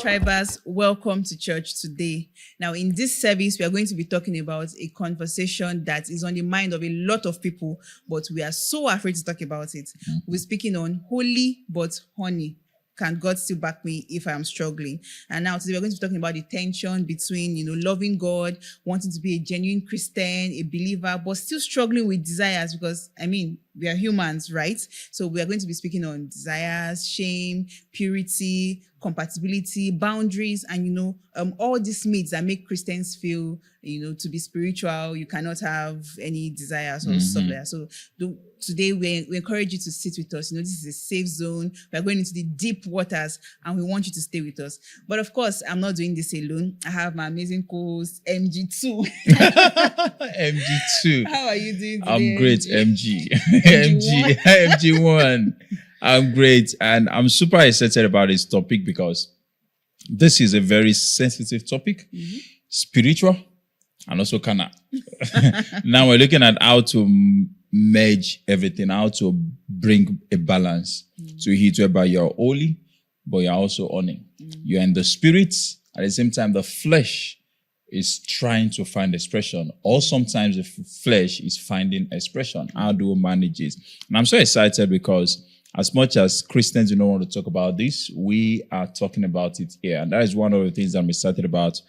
Tribers, welcome to church today. Now, in this service, we are going to be talking about a conversation that is on the mind of a lot of people, but we are so afraid to talk about it. We're speaking on holy but horny. Can God still back me if I am struggling? And now today we're going to be talking about the tension between, loving God, wanting to be a genuine Christian, a believer, but still struggling with desires because, we are humans, right? So we are going to be speaking on desires, shame, purity, compatibility, boundaries, and, all these myths that make Christians feel, to be spiritual, you cannot have any desires or stuff like that. So today we encourage you to sit with us. This is a safe zone. We're going into the deep waters and we want you to stay with us. But of course, I'm not doing this alone. I have my amazing co-host, MG2. MG2. How are you doing today? I'm great, MG. MG1. I'm great. And I'm super excited about this topic because this is a very sensitive topic, spiritual and also carnal. Now we're looking at how to merge everything, how to bring a balance to it whereby you're holy, but you're also honoring. You're in the spirit, at the same time, the flesh is trying to find expression, or sometimes the flesh is finding expression. How do we manage it? And I'm so excited because as much as Christians don't want to talk about this, we are talking about it here. And that is one of the things I'm excited about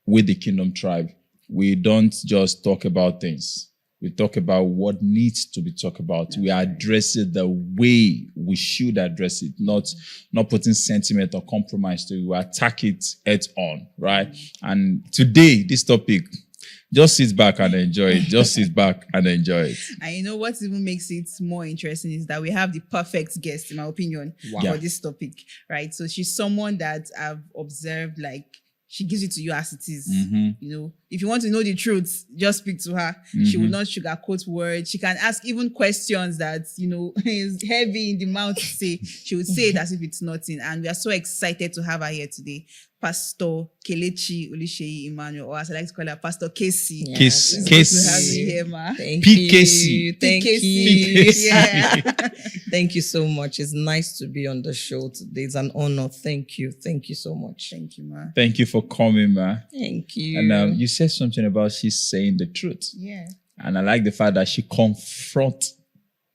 with the Kingdom Tribe. We don't just talk about things. We talk about what needs to be talked about. We address it the way we should address it, not putting sentiment or compromise to it. We attack it head on, right? And today, this topic, just sit back and enjoy it. Just sit back and enjoy it. And what even makes it more interesting is that we have the perfect guest, in my opinion, for this topic, right? So she's someone that I've observed, she gives it to you as it is. If you want to know the truth, just speak to her. She will not sugarcoat words. She can ask even questions that, is heavy in the mouth to say. She would say it as if it's nothing. And we are so excited to have her here today. Pastor Kelechi Olisheyi Emmanuel, or as I like to call her, Pastor Casey. Yeah, Casey. To have you here, ma. Thank you. Thank you. Yeah. Thank you so much. It's nice to be on the show today. It's an honor. Thank you. Thank you so much. Thank you, ma. Thank you for coming, ma. Thank you. And you said something about she's saying the truth. Yeah. And I like the fact that she confronts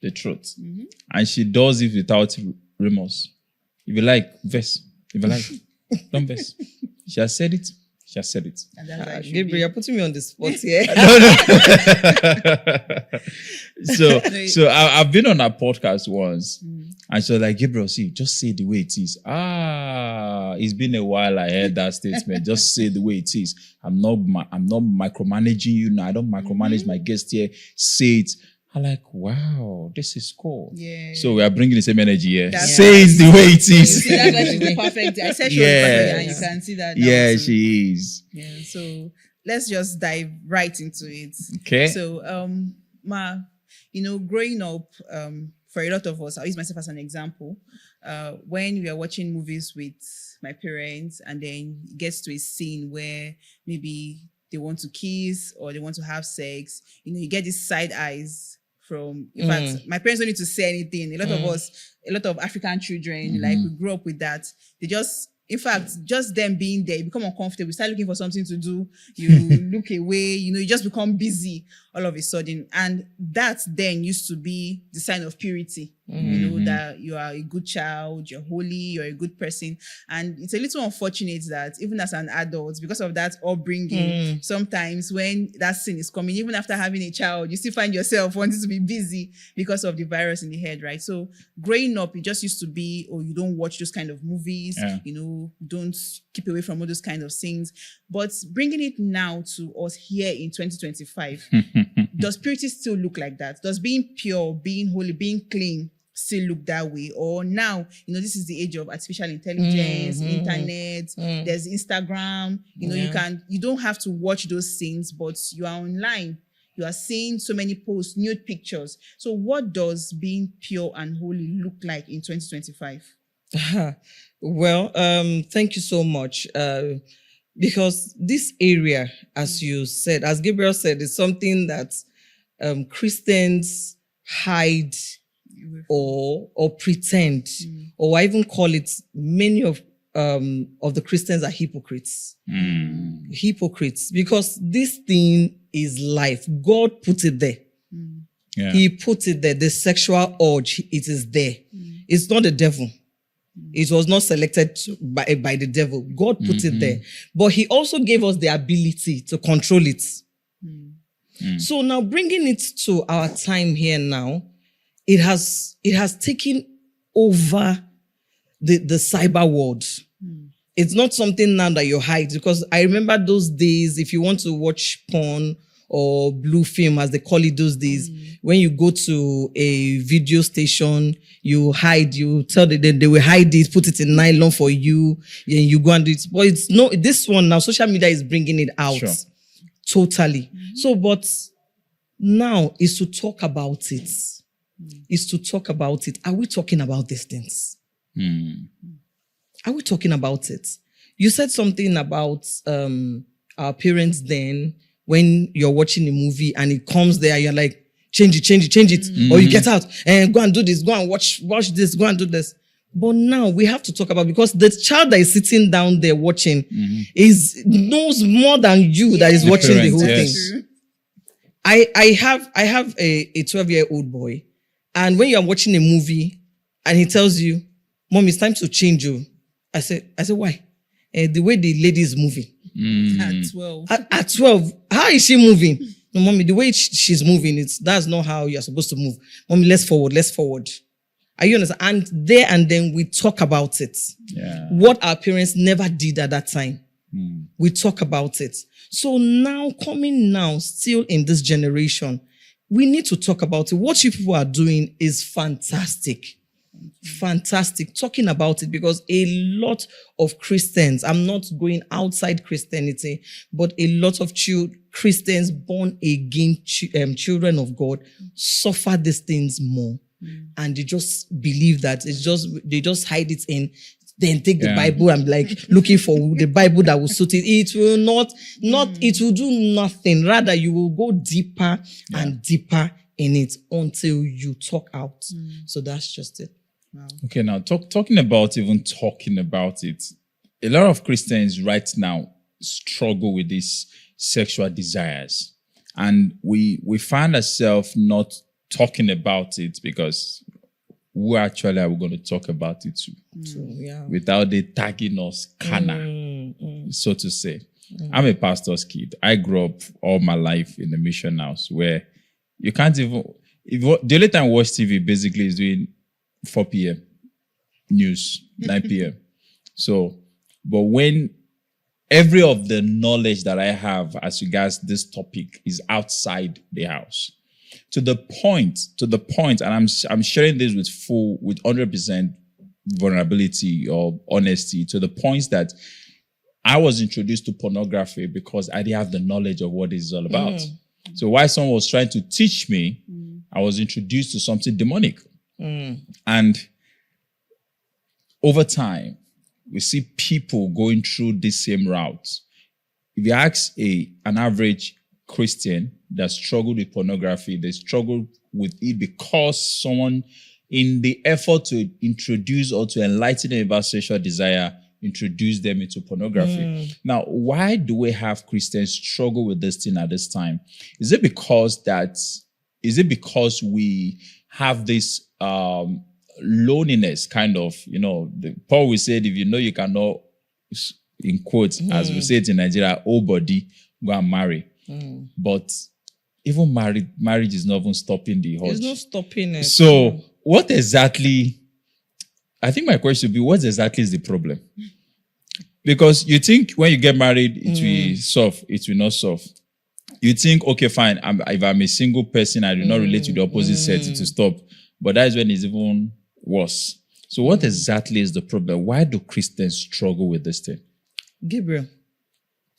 the truth. And she does it without remorse. If you like, verse. If you like, don't verse. She has said it. She has said it. Gabriel, you're putting me on the spot here. So I've been on a podcast once, and she was like, Gabriel, just say the way it is. It's been a while I heard that statement. Just say the way it is. I'm not micromanaging you now. I don't micromanage my guest here. Say it. I'm like, wow, this is cool. Yeah. So we are bringing the same energy here. Say it the way it is. See, that's why she's the perfect. I said she was perfect, and you can see that now. Yeah, she is. Yeah. So let's just dive right into it. Okay. So, ma, growing up, for a lot of us, I'll use myself as an example. When we are watching movies with my parents, and then it gets to a scene where maybe they want to kiss or they want to have sex, you get these side eyes from, in fact, my parents don't need to say anything. A lot of us, a lot of African children, we grew up with that. They just, in fact, just them being there, you become uncomfortable. You start looking for something to do. You look away, you just become busy all of a sudden. And that then used to be the sign of purity. That you are a good child, you're holy, you're a good person. And it's a little unfortunate that even as an adult, because of that upbringing, sometimes when that sin is coming, even after having a child, you still find yourself wanting to be busy because of the virus in the head, right? So growing up, it just used to be, you don't watch those kind of movies, don't keep away from all those kind of things. But bringing it now to us here in 2025, does purity still look like that? Does being pure, being holy, being clean still look that way? Or now, this is the age of artificial intelligence, internet, there's Instagram, you don't have to watch those things, but you are online. You are seeing so many posts, nude pictures. So what does being pure and holy look like in 2025? Well, thank you so much. Because this area, as you said, as Gabriel said, is something that Christians hide or pretend, or I even call it, many of of the Christians are hypocrites. Mm. Hypocrites, because this thing is life. God put it there. Yeah. He put it there. The sexual urge, it is there. It's not the devil. It was not selected by the devil. God put it there. But he also gave us the ability to control it. So now bringing it to our time here now, it has taken over the cyber world. It's not something now that you hide, because I remember those days, if you want to watch porn or blue film, as they call it those days, when you go to a video station, you hide, you tell them they will hide it, put it in nylon for you, and you go and do it. But it's no, this one now, social media is bringing it out. Sure. Totally. So, but now is to talk about it. Is to talk about it. Are we talking about these things? Are we talking about it? You said something about our parents then, when you're watching a movie and it comes there, you're like, change it. Or you get out and go and do this, go and watch this, go and do this. But now we have to talk about, because the child that is sitting down there watching knows more than you that is watching the parents, whole yes. thing. I have a 12-year-old boy, and when you're watching a movie and he tells you, Mom, it's time to change you. I said, why? The way the lady is moving. At 12. At 12, how is she moving? No, Mommy, the way she's moving, that's not how you're supposed to move. Mommy, let's forward. Are you understand? And then we talk about it. Yeah. What our parents never did at that time. We talk about it. So now, coming now, still in this generation, we need to talk about it. What you people are doing is fantastic. Fantastic. Talking about it, because a lot of Christians, I'm not going outside Christianity, but a lot of Christians born again, children of God, suffer these things more. And they just believe that they just hide it in, then take the Bible and like looking for the Bible that will suit it. It will it will do nothing. Rather, you will go deeper and deeper in it until you talk out. So that's just it. Wow. Okay, now talking about it, a lot of Christians right now struggle with these sexual desires, and we find ourselves not talking about it, because who actually are we going to talk about it to? So, Without they tagging us carnal, so to say. I'm a pastor's kid. I grew up all my life in the mission house, where you can't even, the only time I watch TV basically is doing 4 p.m. news, 9 p.m. So, but when every of the knowledge that I have as regards this topic is outside the house, to the point, and I'm sharing this with 100% vulnerability or honesty, to the point that I was introduced to pornography because I didn't have the knowledge of what it's all about. So while someone was trying to teach me, I was introduced to something demonic. And over time, we see people going through this same route. If you ask an average Christian that struggled with pornography, they struggle with it because someone, in the effort to introduce or to enlighten them about sexual desire, introduced them into pornography. Now, why do we have Christians struggle with this thing at this time? Is it because we have this loneliness, kind of, Paul will say, if you know you cannot, in quotes, as we say it in Nigeria, old body, go and marry. But even marriage is not even stopping the urge. It's not stopping it. So what exactly, I think my question would be, what exactly is the problem? Because you think when you get married, it will solve, it will not solve. You think, okay, fine, if I'm a single person, I do not relate to the opposite sex, it will stop. But that is when it's even worse. So what exactly is the problem? Why do Christians struggle with this thing? Gabriel,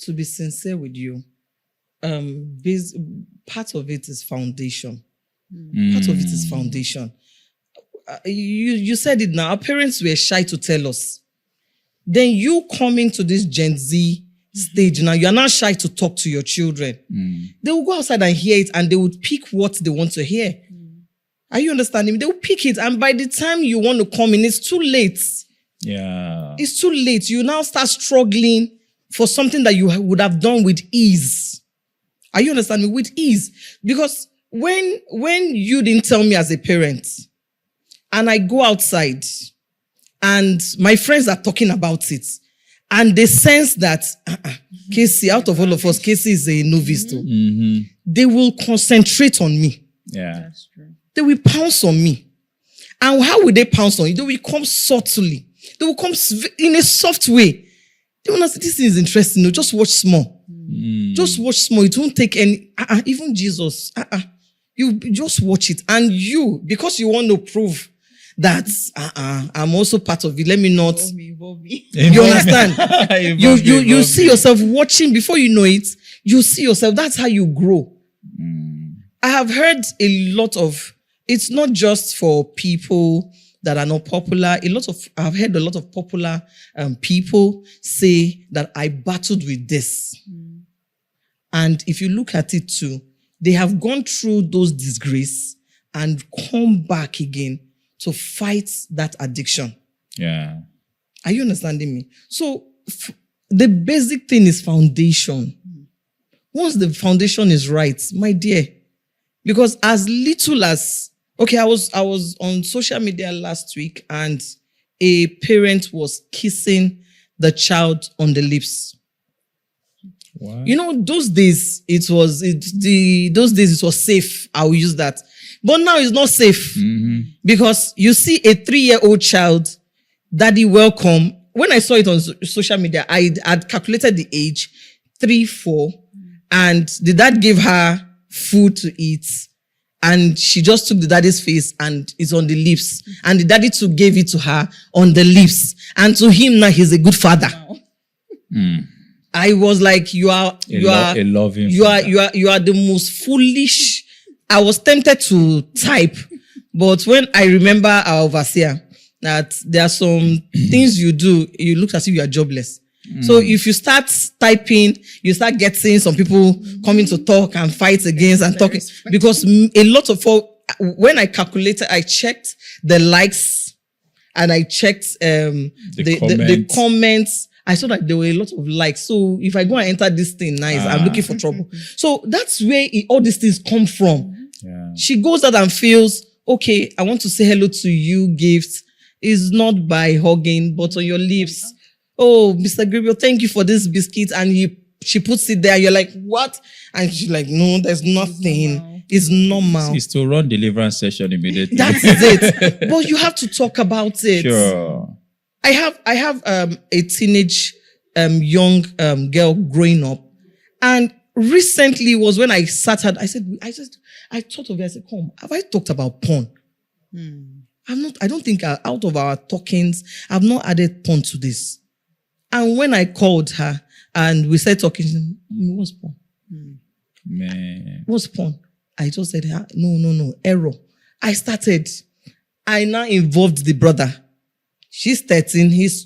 to be sincere with you, part of it is foundation. Part of it is foundation. You said it now. Our parents were shy to tell us. Then you coming to this Gen Z stage now, you are not shy to talk to your children. They will go outside and hear it, and they would pick what they want to hear. Are you understanding? They will pick it, and by the time you want to come in, it's too late. Yeah. It's too late. You now start struggling for something that you would have done with ease. Are you understanding? With ease. Because when you didn't tell me as a parent, and I go outside, and my friends are talking about it, and they sense that, Casey, out of all of us, Casey is a novice too. Mm-hmm. They will concentrate on me. Yeah. That's true. They will pounce on me. And how will they pounce on you? They will come subtly. They will come in a soft way. They will not say, this is interesting. No, just watch small. Just watch small. It won't take any, even Jesus. You just watch it. And you, because you want to prove that I'm also part of it, let me not. Involve me. You understand? You Involve see me. yourself watching before you know it. You see yourself. That's how you grow. I have heard a lot of, it's not just for people that are not popular. I've heard a lot of popular people say that I battled with this. And if you look at it too, they have gone through those disgrace and come back again to fight that addiction. Yeah. Are you understanding me? So the basic thing is foundation. Once the foundation is right, my dear, because as little as, okay, I was on social media last week and a parent was kissing the child on the lips. What? You know, those days it was safe. I will use that. But now it's not safe. Because you see a 3-year-old child, daddy welcome. When I saw it on social media, I had calculated the age, 3, 4, and the dad gave her food to eat. And she just took the daddy's face and it's on the lips. And the daddy too gave it to her on the lips. And to him now, he's a good father. I was like, you are the most foolish. I was tempted to type, but when I remember our overseer, that there are some things you do, you look as if you are jobless. So if you start typing, you start getting some people coming to talk and fight against and talking, because a lot of when I calculated, I checked the likes and I checked the comments. I saw that there were a lot of likes. So if I go and enter this thing, nice, I'm looking for trouble. So that's where all these things come from. Yeah. She goes out and feels, okay, I want to say hello to you, gifts. Is not by hugging, but on your lips. Oh, Mr. Gabriel, thank you for this biscuit. And she puts it there. And you're like, what? And she's like, no, there's nothing. It's normal. It's to run deliverance session immediately. That's it. But you have to talk about it. Sure. I have a teenage young girl growing up, and recently was when I sat her. I thought of it. I said, "Come, have I talked about porn? I don't think out of our talkings, I've not added porn to this." And when I called her and we started talking, she said, "What's porn? Man. What's porn?" I just said, "No, error." I now involved the brother. She's 13, he's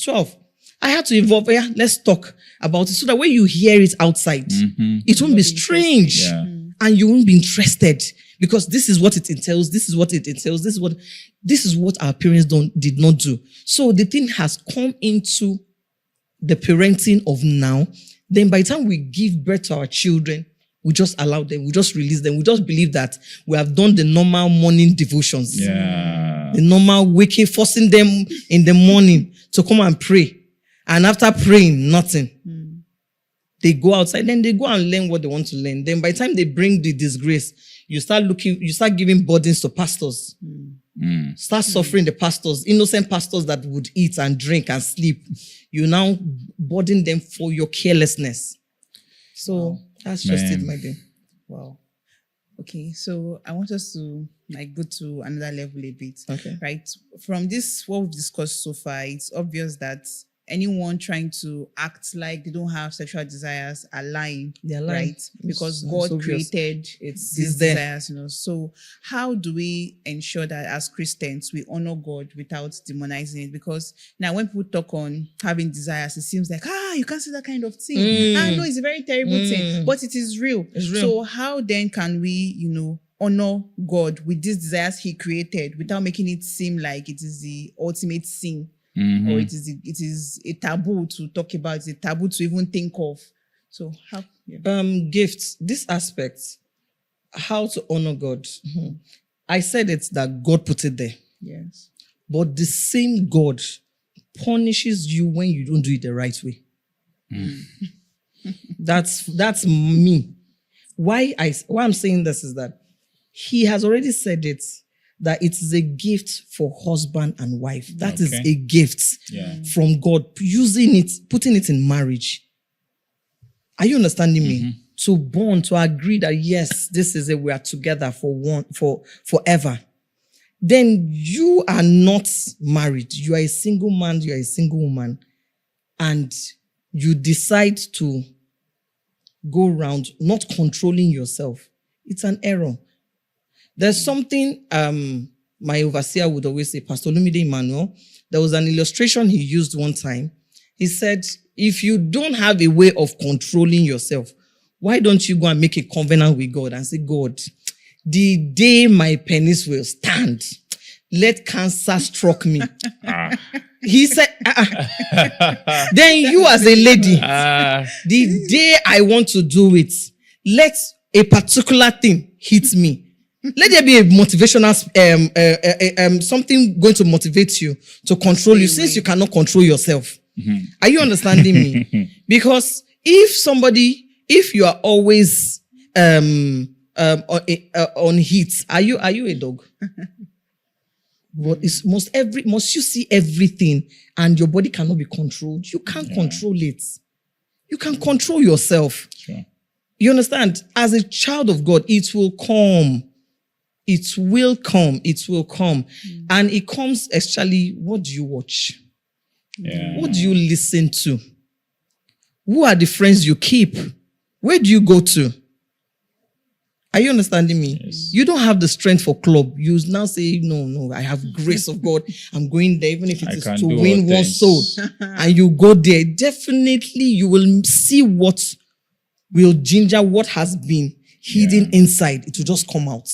12. I had to involve her. Let's talk about it so that when you hear it outside, it won't be strange. Yeah. And you won't be interested, because this is what it entails. This is what it entails. This is what our parents did not do. So the thing has come into the parenting of now. Then by the time we give birth to our children, we just allow them, we just release them. We just believe that we have done the normal morning devotions. Yeah. The normal waking, forcing them in the morning to come and pray. And after praying, nothing. They go outside, then they go and learn what they want to learn. Then by the time they bring the disgrace, you start giving burdens to pastors. Start suffering the pastors, innocent pastors that would eat and drink and sleep. You now burden them for your carelessness. So that's just it, my dear. Wow. Okay, so I want us to go to another level a bit. Okay. Right? From this, what we've discussed so far, it's obvious that anyone trying to act like they don't have sexual desires are lying. They're lying. Right? Because It's God obvious. created these there. desires, So how do we ensure that as Christians we honor God without demonizing it? Because now when people talk on having desires, it seems like, you can't say that kind of thing. No, it's a very terrible thing, but it is real. It's real. So how then can we, honor God with these desires He created without making it seem like it is the ultimate sin or it is a taboo to talk about. It's a taboo to even think of. So how? Yeah. Gifts. This aspect, how to honor God. I said it's that God put it there, Yes. but the same God punishes you when you don't do it the right way. That's me. Why I'm saying this is that he has already said it, that it is a gift for husband and wife. That is a gift from God, using it, putting it in marriage. Are you understanding me? To bond, to agree that yes, this is it, we are together for forever. Then you are not married. You are a single man, you are a single woman, and you decide to go around not controlling yourself. It's an error. There's something my overseer would always say, Pastor Lumide Emmanuel. There was an illustration he used one time. He said, if you don't have a way of controlling yourself, why don't you go and make a covenant with God and say, God, the day my penis will stand, let cancer struck me. He said, then you as a lady, the day I want to do it, let a particular thing hit me. Let there be a motivational, something going to motivate you to control you, since you cannot control yourself. Are you understanding me? Because if you are always on heat, are you a dog? But must you see everything and your body cannot be controlled? You can't control it. You can control yourself. Sure. You understand? As a child of God, it will come. It will come. It will come. And it comes actually, what do you watch? Yeah. What do you listen to? Who are the friends you keep? Where do you go to? Are you understanding me? Yes. You don't have the strength for club. You now say, no, I have grace of God. I'm going there, even if it is to win one soul. And you go there. Definitely, you will see what will ginger what has been hidden inside. It will just come out.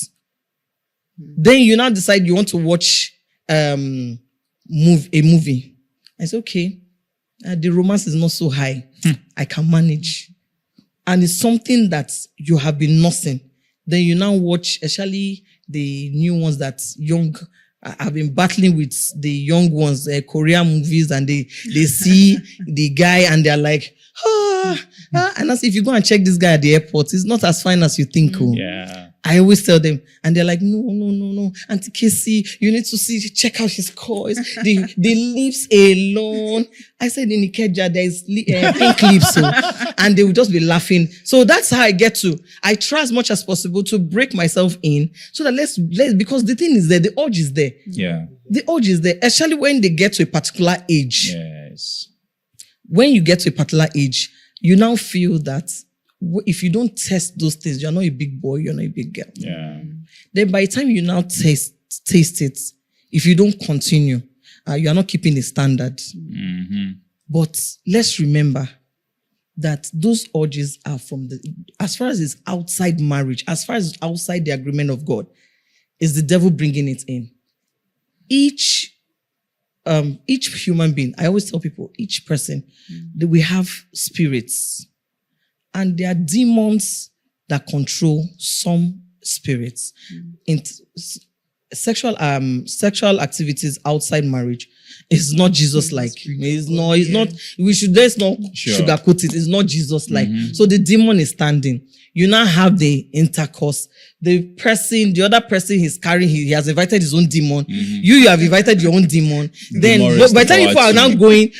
Then you now decide you want to watch a movie. I say, okay, the romance is not so high. I can manage. And it's something that you have been nursing. Then you now watch, especially the new ones that have been battling with the young ones, Korean movies, and they see the guy and they're like, and as if you go and check this guy at the airport, it's not as fine as you think. Yeah. I always tell them, and they're like, no, Auntie Casey, you need to check out his cause, the lips alone. I said in Ikeja, there's pink lips, and they will just be laughing. So that's how I get to. I try as much as possible to break myself in, so that let's because the thing is there, the urge is there. Yeah. The urge is there, especially when they get to a particular age. Yes. When you get to a particular age, you now feel that if you don't test those things, you're not a big boy, you're not a big girl. Yeah. Then by the time you now taste it, if you don't continue, you are not keeping a standard. But let's remember that those urges are as far as it's outside marriage, as far as it's outside the agreement of God, is the devil bringing it in. Each human being, I always tell people, each person, that we have spirits. And there are demons that control some spirits. In sexual activities outside marriage is not Jesus-like. It's not. Let's not sugarcoat it. It's not Jesus-like. So the demon is standing. You now have the intercourse. The other person he's carrying, he has invited his own demon. You have invited your own demon. Then by the time you are now going,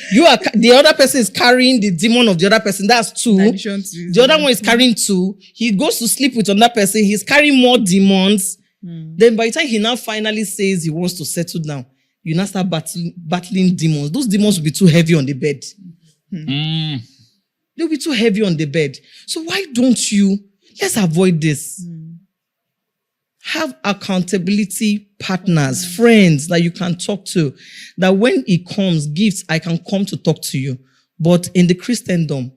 the other person is carrying the demon of the other person. That's two. The other one is carrying two. He goes to sleep with another person. He's carrying more demons. Then by the time he now finally says he wants to settle down, you now start battling demons. Those demons will be too heavy on the bed. They'll be too heavy on the bed. So why don't let's avoid this. Have accountability partners, friends that you can talk to. That when it comes, gifts, I can come to talk to you. But in the Christendom,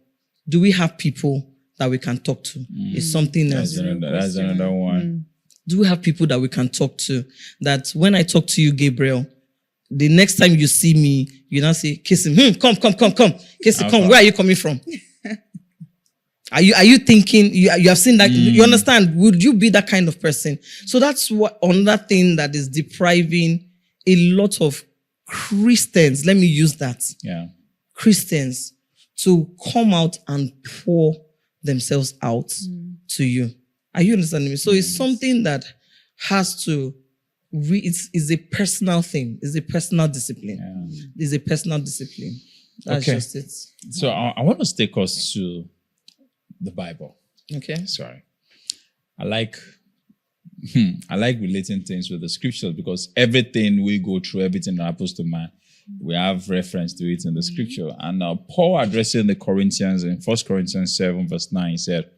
do we have people that we can talk to? It's something else. That's another one. Do we have people that we can talk to? That when I talk to you, Gabriel, the next time you see me, you now say, kiss him. Come. Kiss him, come. Okay. Where are you coming from? Are you thinking, you have seen that, you understand? Would you be that kind of person? So that's what another thing that is depriving a lot of Christians, let me use that. Yeah. Christians to come out and pour themselves out to you. Are you understanding me? So it's something that has to, it's a personal thing. It's a personal discipline. Yeah. It's a personal discipline. That's Okay. just it. So I want to take us to the Bible. Okay. Sorry. I like relating things with the scriptures because everything we go through, everything that happens to man, we have reference to it in the scripture. And Paul addressing the Corinthians in 1 Corinthians 7 verse 9, he said,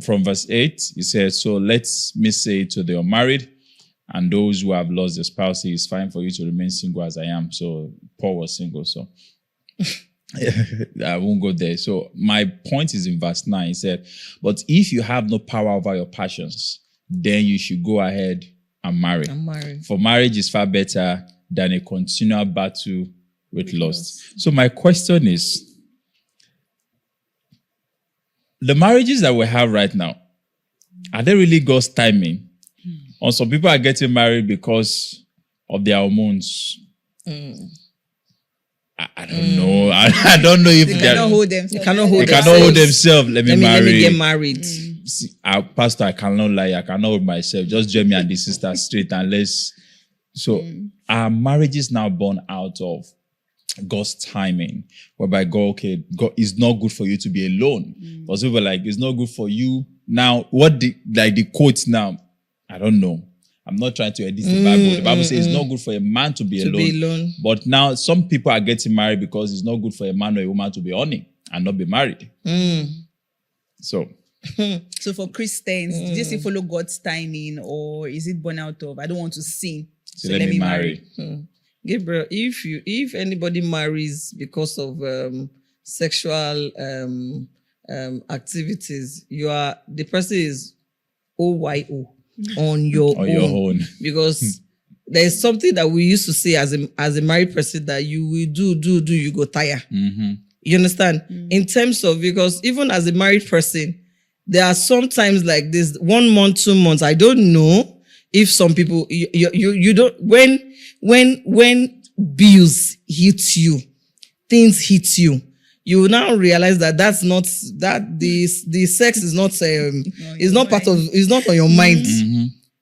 from verse 8, he said, so let me say to the unmarried and those who have lost their spouse, it's fine for you to remain single as I am. So Paul was single, so I won't go there. So my point is in verse 9, he said, but if you have no power over your passions, then you should go ahead and marry. For marriage is far better than a continual battle with lust. So my question is, the marriages that we have right now, are they really God's timing? Or some people are getting married because of their hormones? I don't know. I don't know if They cannot hold themselves. They cannot hold they cannot hold themselves. Let me Let me get marry. married. See, Pastor, I cannot lie. I cannot hold myself. Just join me and the sister straight and let's. So our marriage is now born out of God's timing, whereby God is not good for you to be alone. Because people are like, it's not good for you. Now, what the quote now? I don't know. I'm not trying to edit the Bible. The Bible says it's not good for a man to be alone. But now some people are getting married because it's not good for a man or a woman to be horny and not be married. So for Christians, did you say follow God's timing, or is it born out of I don't want to sin, so let me marry? Gabriel, if anybody marries because of sexual activities, the person is OYO on your own. Because there's something that we used to say as a married person that you will do, you go tire. You understand? In terms of, because even as a married person, there are sometimes like this 1 month, 2 months. I don't know if some people you don't when bills hit you, things hit you, you now realize that that's not that the sex is not is not part of, is not on your mind.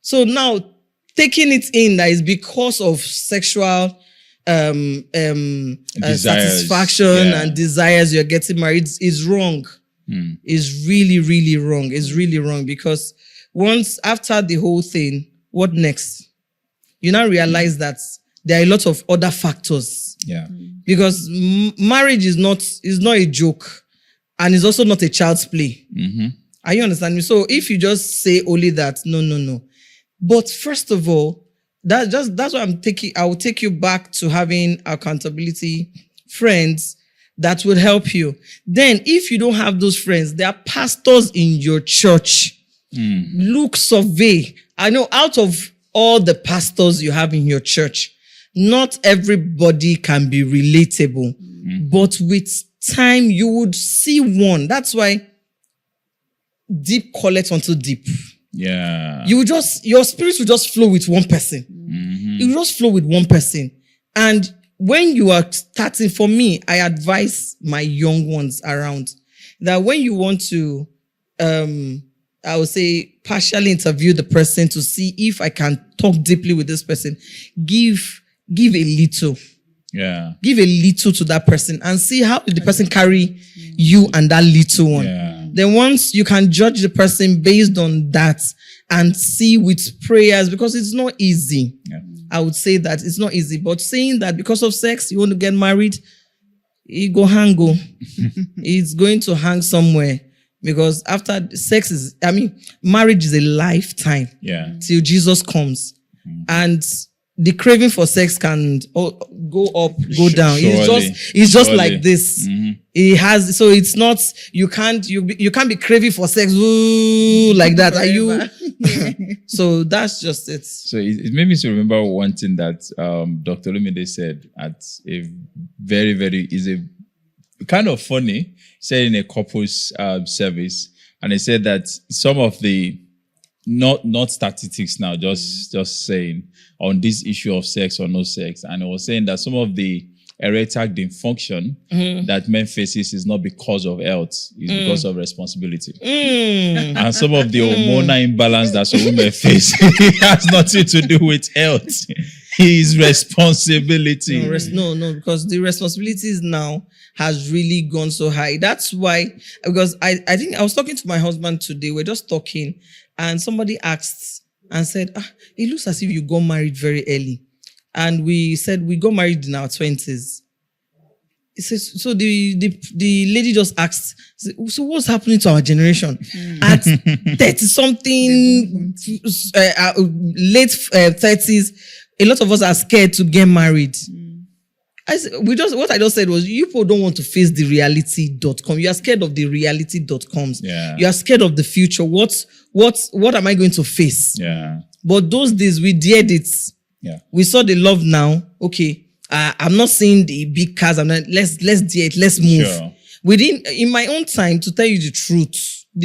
So now taking it in that is because of sexual satisfaction and desires, you're getting married is wrong. Is really, really wrong. It's really wrong, because once after the whole thing, what next? You now realize that there are a lot of other factors. Yeah. Because marriage is not a joke, and it's also not a child's play. Are you understanding me? So if you just say only that, no. But first of all, that's why I will take you back to having accountability friends that will help you. Then, if you don't have those friends, there are pastors in your church. Look, survey. I know out of all the pastors you have in your church, not everybody can be relatable. But with time, you would see one. That's why deep calleth unto deep. Yeah. Your spirit will just flow with one person. It will just flow with one person. And when you are starting, for me, I advise my young ones around that when you want to, I would say, partially interview the person to see if I can talk deeply with this person, give a little. Yeah. Give a little to that person and see how the person carry you and that little one. Yeah. Then once you can judge the person based on that and see with prayers, because it's not easy. Yeah. I would say that it's not easy, but saying that because of sex, you want to get married, it go hang go. It's going to hang somewhere, because after marriage is a lifetime. Yeah. Till Jesus comes. And the craving for sex can go up, go down. Surely. It's just Surely. like this. It has, so it's not, you can't be craving for sex like that. Are you? Forever. So that's just it. So it made me to remember one thing that Dr. Lumide said at a very, very, is a kind of funny, said in a couples service. And he said that some of the, not statistics now, just saying on this issue of sex or no sex. And he was saying that some of the erectile dysfunction that men faces is not because of health, it's because of responsibility. And some of the hormonal imbalance that some women face has nothing to do with health. His responsibility. No, because the responsibilities now has really gone so high. That's why, because I think I was talking to my husband today, we're just talking, and somebody asked and said, it looks as if you got married very early. And we said we got married in our 20s. He says, so the lady just asked, so what's happening to our generation? At 30-something, late 30s, a lot of us are scared to get married. What I just said was, you people don't want to face the reality.com. You are scared of the reality.coms. Yeah. You are scared of the future. What am I going to face? Yeah. But those days we dared it. Yeah. We saw the love now. Okay. I'm not seeing the big cars. Let's dare it. Let's move. Sure. In my own time, to tell you the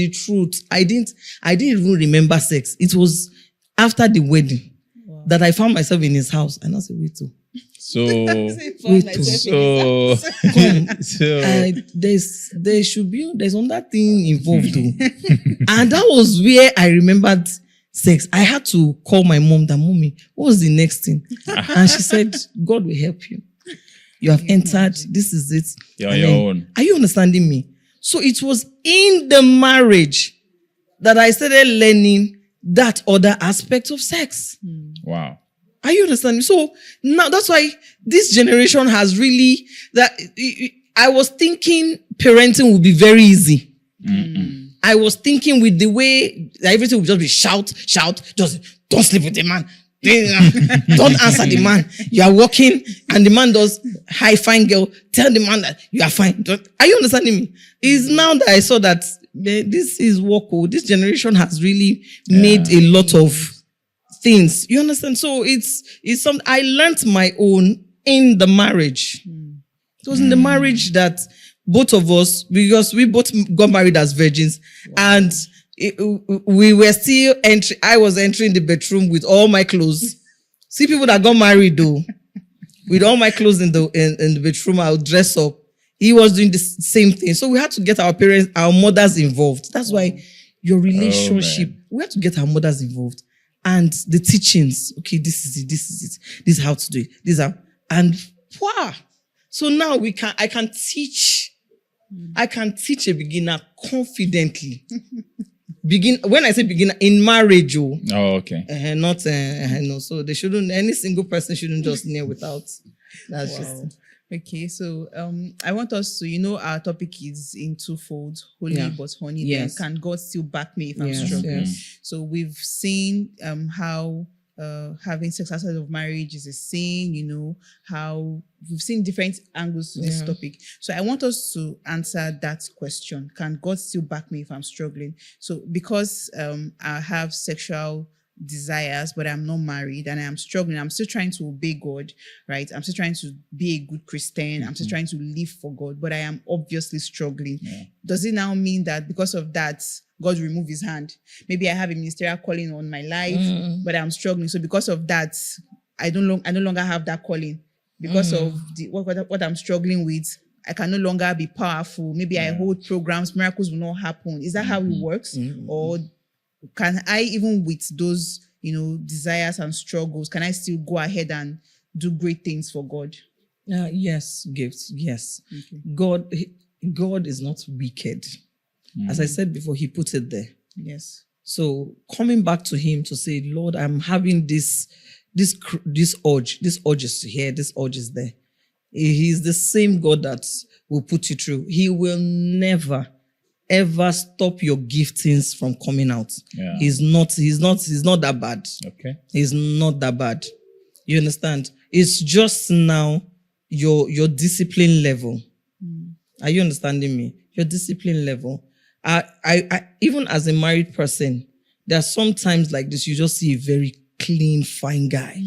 truth, I didn't even remember sex. It was after the wedding that I found myself in his house. And I said, wait, So, there's another thing involved too. And that was where I remembered sex. I had to call my mom, Mommy, what was the next thing? And she said, God will help you. You have entered. This is it. You're on your own. Are you understanding me? So it was in the marriage that I started learning that other aspect of sex. Wow. Are you understanding? So now that's why this generation has really, that I was thinking parenting would be very easy. I was thinking with the way everything would just be shout, just don't sleep with the man. Don't answer the man. You are walking and the man does, hi, fine girl. Tell the man that you are fine. Are you understanding me? It's now that I saw that this is what this generation has really made a lot of things. You understand? So it's something I learned my own in the marriage. It was in the marriage that both of us, because we both got married as virgins, and we were still entering. I was entering the bedroom with all my clothes. See people that got married though, with all my clothes in the bedroom, I would dress up. He was doing the same thing. So we had to get our parents, our mothers involved. That's why your relationship, we had to get our mothers involved. And the teachings, okay, this is it, this is how to do it, and wow. So now I can teach a beginner confidently. When I say beginner, in marriage, Oh, okay. No. So any single person shouldn't just kneel without. That's just. Okay, so I want us to, our topic is in twofold, holy but horny. Yes. Then can God still back me if I'm Yes, struggling? yes. So we've seen how having sex outside of marriage is a sin, how we've seen different angles to this topic. So I want us to answer that question. Can God still back me if I'm struggling? So because I have sexual desires, but I'm not married and I'm struggling, I'm still trying to obey God, right? I'm still trying to be a good Christian. I'm still trying to live for God, but I am obviously struggling. Does it now mean that because of that, God will remove his hand? Maybe I have a ministerial calling on my life, but I'm struggling. So because of that, I no longer have that calling. Because of what I'm struggling with, I can no longer be powerful. Maybe I hold programs, miracles will not happen. Is that how it works? Or can I, even with those, desires and struggles, can I still go ahead and do great things for God? Yes, gifts. Yes. Okay. God is not wicked. As I said before, he put it there. Yes. So coming back to him to say, Lord, I'm having this urge. This urge is here. This urge is there. He's the same God that will put you through. He will never, ever stop your giftings from coming out. Yeah. He's not that bad. Okay. He's not that bad. You understand? It's just now your discipline level. Are you understanding me? Your discipline level. I even as a married person, there are some times like this, you just see a very clean, fine guy.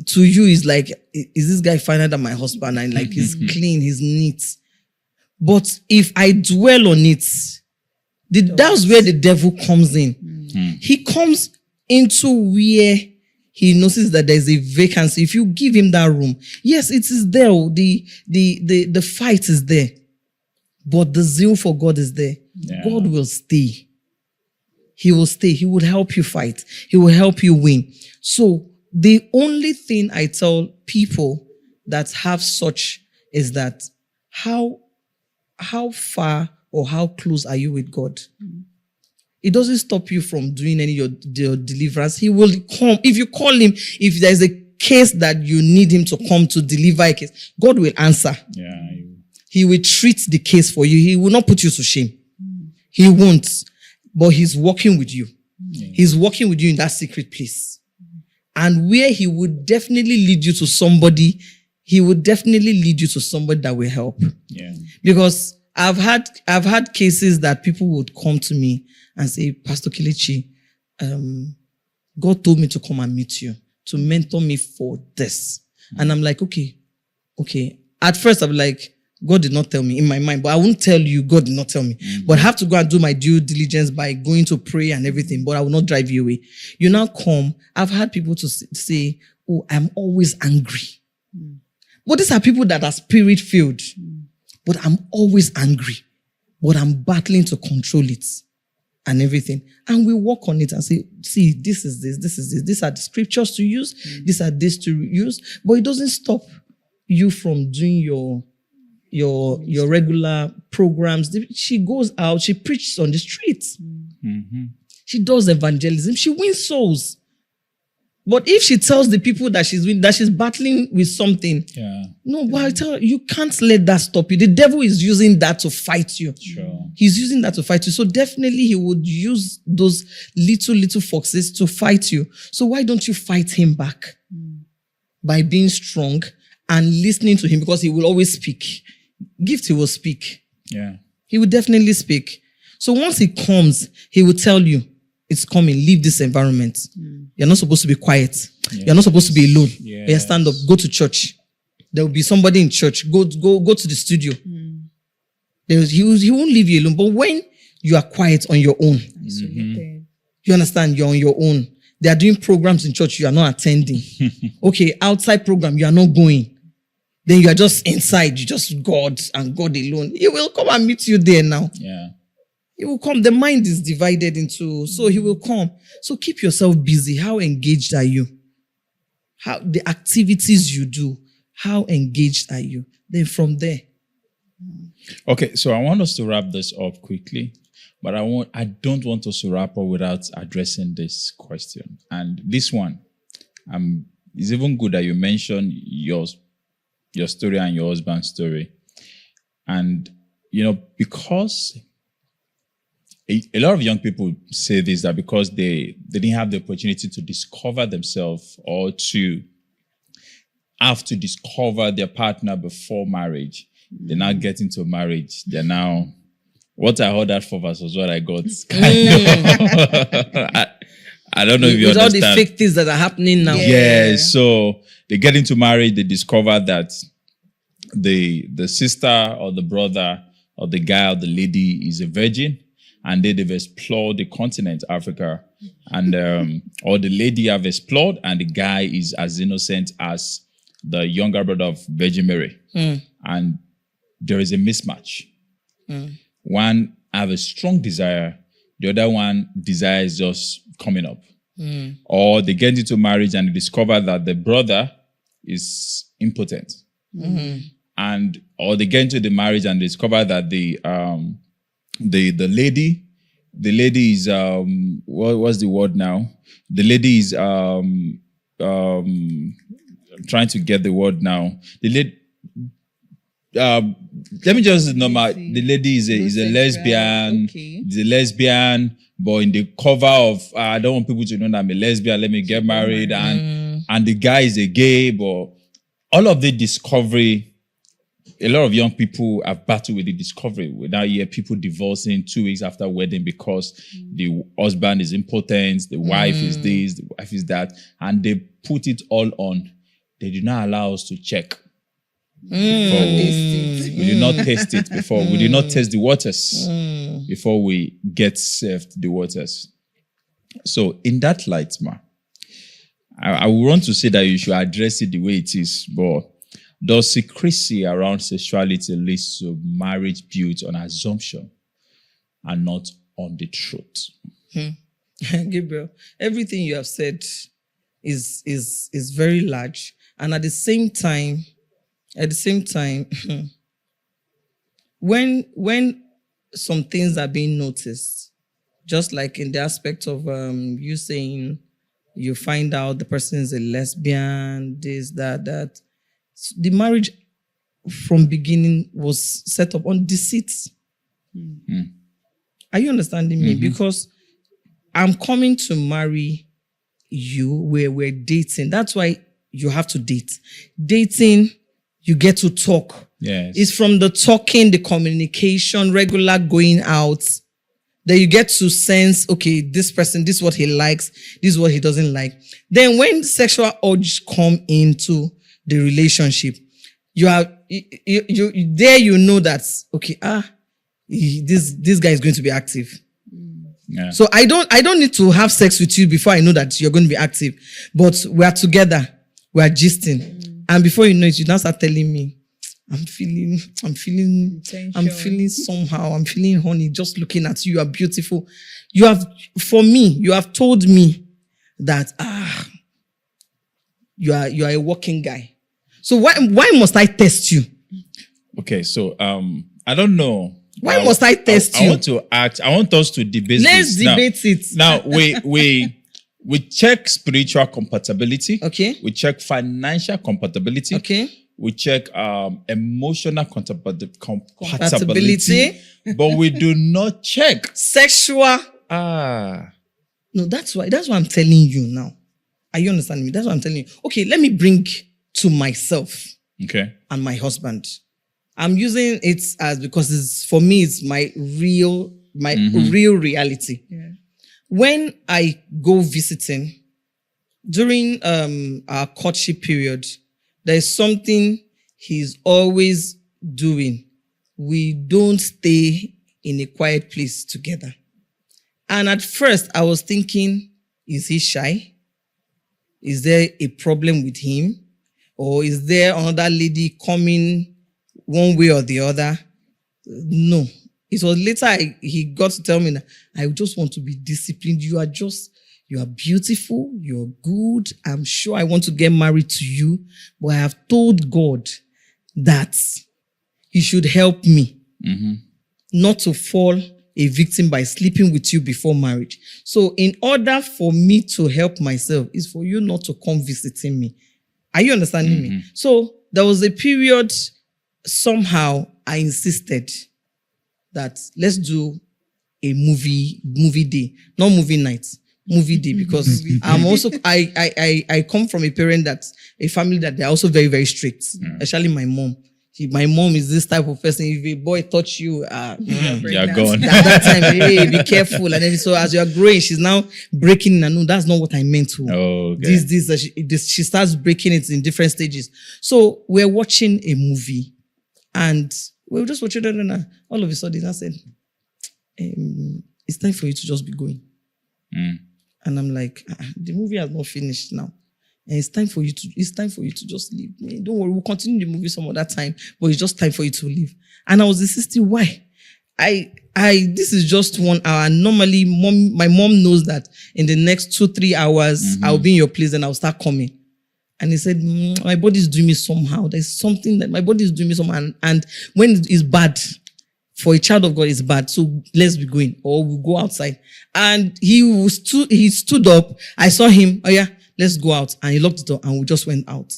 To you, it's like, is this guy finer than my husband? And like, he's clean, he's neat. But if I dwell on it, that's where the devil comes in. He comes into where he notices that there's a vacancy. If you give him that room, yes, it is there. The fight is there. But the zeal for God is there. Yeah. God will stay. He will stay. He will help you fight. He will help you win. So the only thing I tell people that have such is that how far or how close are you with God? It doesn't stop you from doing any of your deliverance. He will come. If you call him, if there's a case that you need him to come to deliver a case, God will answer. Yeah. He will treat the case for you. He will not put you to shame. He won't. But he's working with you. He's working with you in that secret place. And where he would definitely lead you to somebody, he would definitely lead you to somebody that will help. Yeah. Because I've had cases that people would come to me and say, Pastor Kelechi, God told me to come and meet you, to mentor me for this. And I'm like, okay. At first, I'm like, God did not tell me in my mind, but I won't tell you God did not tell me. But I have to go and do my due diligence by going to pray and everything, but I will not drive you away. You now come. I've had people to say, oh, I'm always angry. But these are people that are spirit-filled. But I'm always angry. But I'm battling to control it and everything. And we work on it and say, see, this is this. These are the scriptures to use. These are this to use. But it doesn't stop you from doing your regular programs. She goes out, she preaches on the streets. She does evangelism, she wins souls. But if she tells the people that she's battling with something, no, but I tell her, you can't let that stop you. The devil is using that to fight you. Sure. He's using that to fight you. So definitely he would use those little foxes to fight you. So why don't you fight him back? By being strong and listening to him, because he will always speak. Gift, he will speak. Yeah. He will definitely speak. So once he comes, he will tell you, it's coming, leave this environment. You're not supposed to be quiet. Yes. You're not supposed to be alone. Yes. You stand up, go to church. There will be somebody in church. Go to the studio. He won't leave you alone. But when you are quiet on your own, you understand, you're on your own. They are doing programs in church, you are not attending. Okay, outside program, you are not going. Then you are just inside, you just God and God alone. He will come and meet you there now. Yeah. He will come. The mind is divided into, so he will come. So keep yourself busy. How engaged are you? How the activities you do, how engaged are you? Then from there. Okay, so I want us to wrap this up quickly, but I don't want us to wrap up without addressing this question. And this one, it's even good that you mentioned your story and your husband's story. And, because a lot of young people say this, that because they didn't have the opportunity to discover themselves or to have to discover their partner before marriage, they now get into marriage. They're now, what I heard that for was what I got. I don't know if you understand. With all the fake things that are happening now. Yeah, so they get into marriage, they discover that the sister or the brother or the guy or the lady is a virgin, and they've explored the continent, Africa, and or the lady have explored, and the guy is as innocent as the younger brother of Virgin Mary. And there is a mismatch. One have a strong desire, the other one desire is just coming up. Or they get into marriage and they discover that the brother is impotent. And or they get into the marriage and discover that the lady is what's the word now? The lady is I'm trying to get the word now. The lady let me just normal. The lady is a lesbian. Okay. Is a lesbian, but in the cover of I don't want people to know that I'm a lesbian. Let me get married, and and the guy is a gay, but all of the discovery, a lot of young people have battled with the discovery. We now hear people divorcing 2 weeks after wedding because the husband is impotent, the wife is this, the wife is that, and they put it all on. They do not allow us to check. We did not taste it before. We did not test the waters before we get served the waters. So in that light, I would want to say that you should address it the way it is, but does secrecy around sexuality lead to marriage built on assumption and not on the truth? Gabriel, everything you have said is very large, and at the same time, when some things are being noticed, just like in the aspect of you saying you find out the person is a lesbian, this, that. The marriage from beginning was set up on deceit. Are you understanding me? Because I'm coming to marry you where we're dating. That's why you have to date. Dating, you get to talk. Yes. It's from the talking, the communication, regular going out, that you get to sense, okay, this person, this is what he likes, this is what he doesn't like. Then when sexual urge come into the relationship, you know that, okay, this guy is going to be active. Yeah. So I don't need to have sex with you before I know that you're going to be active. But we are together, we are gisting, and before you know it, you now start telling me, I'm feeling somehow, I'm feeling horny just looking at you. You are beautiful. You have told me that you are a working guy. So why must I test you? Okay, so I don't know. Why must I test you? I want us to debate Let's this. debate it. Now we check spiritual compatibility. Okay. We check financial compatibility. Okay. We check emotional compatibility. But we do not check sexual. No, that's why I'm telling you now. Are you understanding me? That's what I'm telling you. Okay, let me bring to myself and my husband. I'm using it as because for me it's my real reality. Yeah. When I go visiting during our courtship period, there's something he's always doing. We don't stay in a quiet place together. And at first I was thinking, is he shy? Is there a problem with him? Or is there another lady coming one way or the other? No. It was later he got to tell me that I just want to be disciplined. You are beautiful. You're good. I'm sure I want to get married to you. But I have told God that he should help me not to fall a victim by sleeping with you before marriage. So in order for me to help myself is for you not to come visiting me. Are you understanding me? So there was a period, somehow I insisted that let's do a movie day, not movie night, movie day, because I'm also, I come from a family that they're also very, very strict, especially my mom. My mom is this type of person. If a boy touch you, you're gone. That time, hey, be careful. And then so as you are growing, she's now breaking. And no, that's not what I meant to. Oh, okay. She starts breaking it in different stages. So we're watching a movie, and we were just watching it, and all of a sudden I said, "It's time for you to just be going." And I'm like, the movie has not finished now. And it's time for you to just leave. Don't worry, we'll continue the movie some other time, but it's just time for you to leave. And I was insisting, why? This is just 1 hour. Normally, my mom knows that in the next 2-3 hours, I'll be in your place and I'll start coming. And he said, my body is doing me somehow. There's something that my body is doing me somehow. And when it's bad, for a child of God, it's bad. So let's be going, or we'll go outside. And he stood up. I saw him. Oh yeah, let's go out. And he locked the door and we just went out.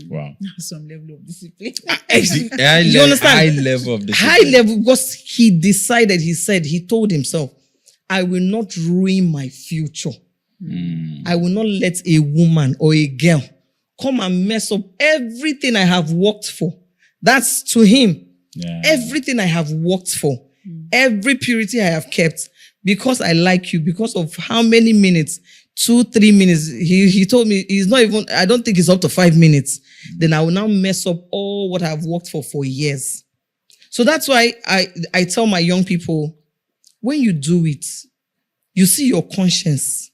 Wow. Some level of discipline. You understand? High level of discipline. High level, because he told himself, I will not ruin my future. I will not let a woman or a girl come and mess up everything I have worked for. That's to him. Yeah. Everything I have worked for, every purity I have kept, because I like you, because of how many minutes, 2-3 minutes. He told me he's not even, I don't think it's up to 5 minutes. Then I will now mess up all what I've worked for years. So that's why I tell my young people, when you do it, you see your conscience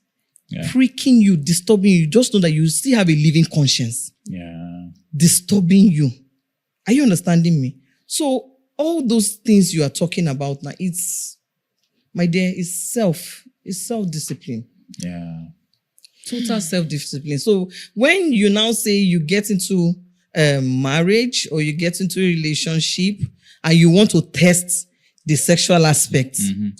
pricking you, disturbing you. Just know that you still have a living conscience. Yeah. Disturbing you. Are you understanding me? So all those things you are talking about now, it's, my dear, it's self-discipline. Yeah. Total self-discipline. So when you now say you get into marriage or you get into a relationship and you want to test the sexual aspect,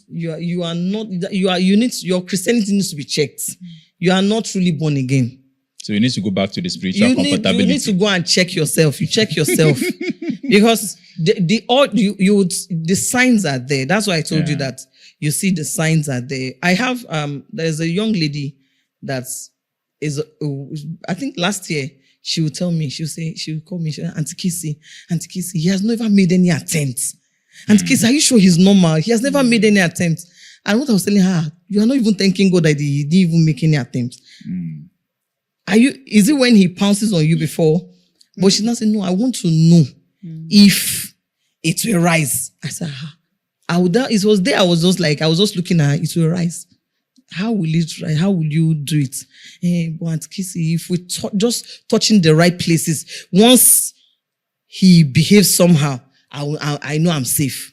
you are not, your Christianity needs to be checked. You are not really born again. So you need to go back to the spiritual compatibility. You need to go and check yourself. You check yourself. Because the signs are there. That's why I told you that you see the signs are there. I have, there's a young lady that is, I think last year, she would tell me, she would call me, Auntie Kissy, he has never made any attempts. Auntie Kissy, are you sure he's normal? He has never made any attempts. And what I was telling her, you are not even thanking God that he didn't even make any attempts. Is it when he pounces on you before? But she's not saying, no, I want to know if it will rise. I said, it was there. I was just looking at her, it will rise. How will it rise? How will you do it? But Kissy, if we just touching the right places, once he behaves somehow, I know I'm safe.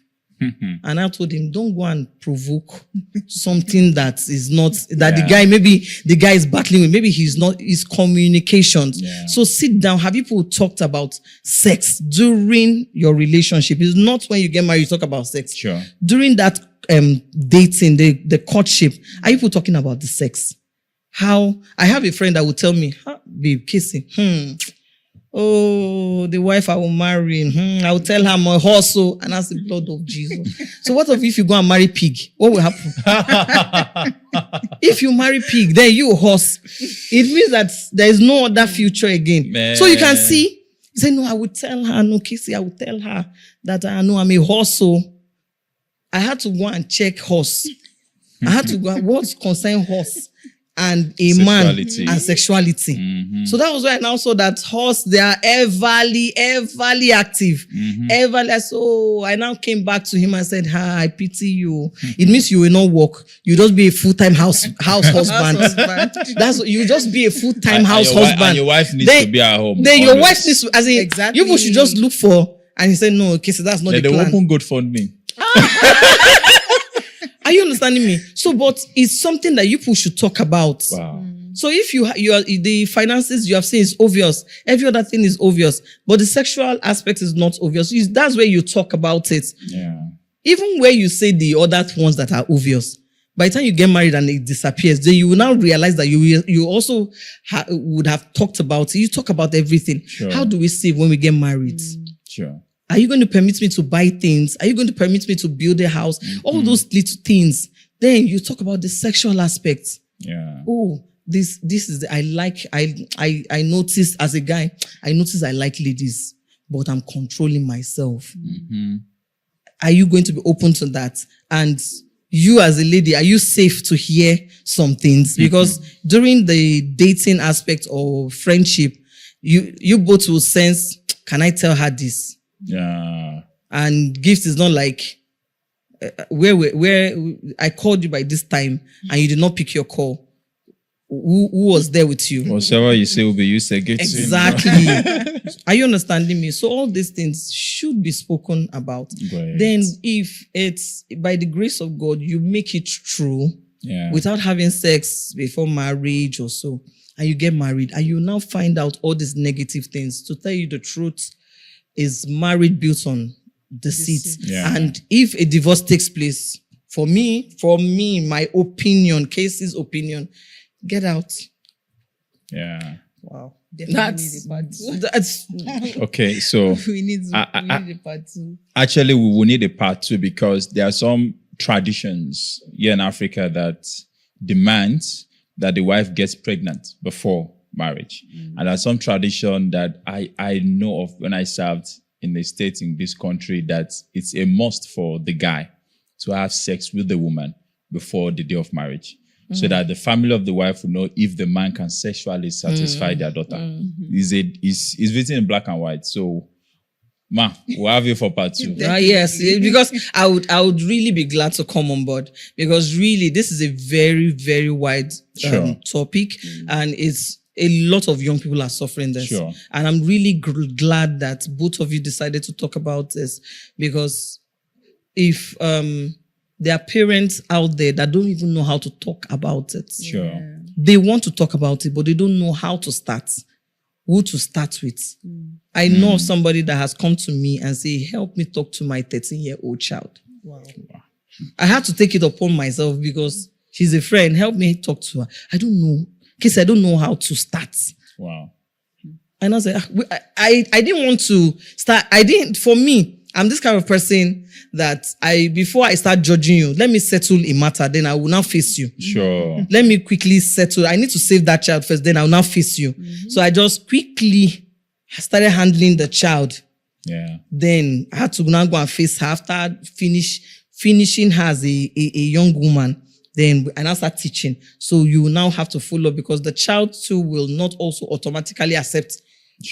And I told him, don't go and provoke something that is not, that the guy is battling with. Maybe his communications. Yeah. So sit down. Have people talked about sex during your relationship? It's not when you get married, you talk about sex. Sure. During that dating, the courtship, are people talking about the sex? How? I have a friend that will tell me, babe, kissing. Oh, the wife I will marry. I will tell her my hustle, and that's the blood of Jesus. So what if you go and marry pig? What will happen? If you marry pig, then you horse. It means that there is no other future again. Man. So you can see, you say, no, I will tell her, no, Kissy, I will tell her that I know I'm a hustle. I had to go and check horse. I had to go, what concern horse and a man and sexuality. So that was why I now saw that horse, they are everly active. So I now came back to him and said, I pity you. It means you will not work. You just be a full-time house husband. That's you just be a full-time house husband. And your wife needs to be at home. Then your wife needs to, as in, exactly. You should just look for, and he said, no, okay, so that's not the plan. They open GoFundMe. Are you understanding me? So, but it's something that you people should talk about. Wow. So if you are the finances you have seen is obvious, every other thing is obvious, but the sexual aspect is not obvious. That's where you talk about it. Yeah. Even where you say the other ones that are obvious, by the time you get married and it disappears, then you will now realize that you also would have talked about it. You talk about everything. Sure. How do we save when we get married? Sure. Are you going to permit me to buy things? Are you going to permit me to build a house? All those little things. Then you talk about the sexual aspects. Yeah. Oh, this is I noticed as a guy, I like ladies, but I'm controlling myself. Are you going to be open to that? And you as a lady, are you safe to hear some things? Because during the dating aspect or friendship, you both will sense, can I tell her this? Yeah. And gift is not like where I called you by this time and you did not pick your call. Who was there with you? Whatever you say will be used against you. Exactly. Are you understanding me? So all these things should be spoken about. Great. Then if it's by the grace of God, you make it true without having sex before marriage or so, and you get married and you now find out all these negative things. To tell you the truth, is marriage built on deceit? Yeah. And if a divorce takes place, for me, my opinion, Casey's opinion, get out. Yeah. Wow. Definitely That's okay. So we need a part two. Actually, we will need a part two because there are some traditions here in Africa that demand that the wife gets pregnant before marriage. And there's some tradition that I know of when I served in the state in this country that it's a must for the guy to have sex with the woman before the day of marriage. So that the family of the wife will know if the man can sexually satisfy their daughter. It's written in black and white. So, ma, we'll have you for part 2. Yes, because I would really be glad to come on board, because really this is a very, very wide topic, and it's a lot of young people are suffering this. Sure. And I'm really glad that both of you decided to talk about this, because if there are parents out there that don't even know how to talk about it. Sure. They want to talk about it, but they don't know how to start, who to start with. I know of somebody that has come to me and say, help me talk to my 13-year-old child. Wow. I had to take it upon myself because she's a friend. Help me talk to her. I don't know. Because I don't know how to start. Wow. And I was like, I didn't want to start. For me, I'm this kind of person that before I start judging you, let me settle a matter, then I will now face you. Sure. Let me quickly settle. I need to save that child first, then I will now face you. So I just quickly started handling the child. Yeah. Then I had to now go and face her after finishing her as a young woman. Then I now start teaching. So you now have to follow, because the child too will not also automatically accept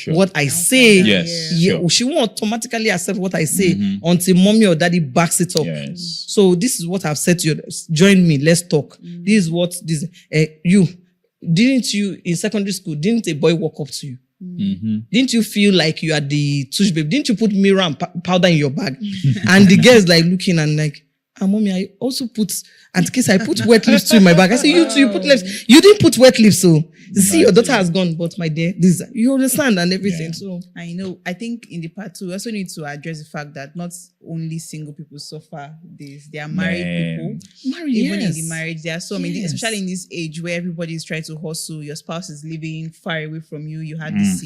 what I say. Yes. Yeah, she won't automatically accept what I say until mommy or daddy backs it up. Yes. So this is what I've said to you. Join me. Let's talk. This is what this. Didn't you in secondary school? Didn't a boy walk up to you? Didn't you feel like you are the touch babe? Didn't you put mirror and powder in your bag? And the girl is like looking and like, mommy, I also put, and case I put wet lips too in my bag. I say, you too, you put lips. You didn't put wet lips, so you see, your daughter has gone, but my dear, this, you understand and everything. Yeah. So I know. I think in the part 2, we also need to address the fact that not only single people suffer this. There are married people. Even in the marriage, there are so many, especially in this age where everybody is trying to hustle. Your spouse is living far away from you. You had this,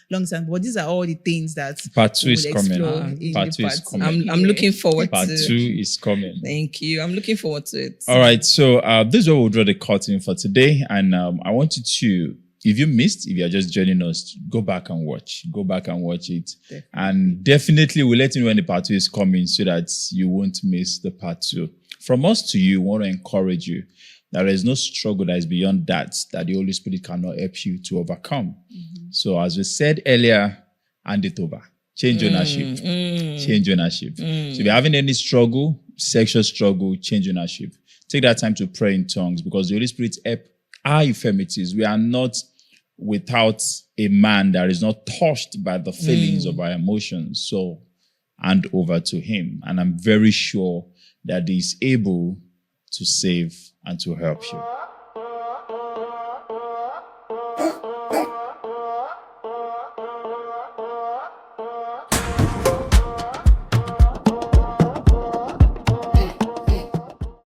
long time. But these are all the things that part 2 is coming. Part 2 is coming. I'm looking forward Part to 2 is coming. Thank you. I'm looking forward to it. All right. So this is where we'll draw the curtain for today. And I want you to, if if you're just joining us, go back and watch. Go back and watch it. Definitely. And definitely we'll let you know when the part 2 is coming so that you won't miss the part 2. From us to you, we want to encourage you that there is no struggle that is beyond that the Holy Spirit cannot help you to overcome. So as we said earlier, hand it over. Change ownership. Change ownership. So if you're having any struggle, sexual struggle, change ownership. Take that time to pray in tongues, because the Holy Spirit help our infirmities. We are not without a man that is not touched by the feelings of our emotions. So hand over to him. And I'm very sure that he is able to save and to help you.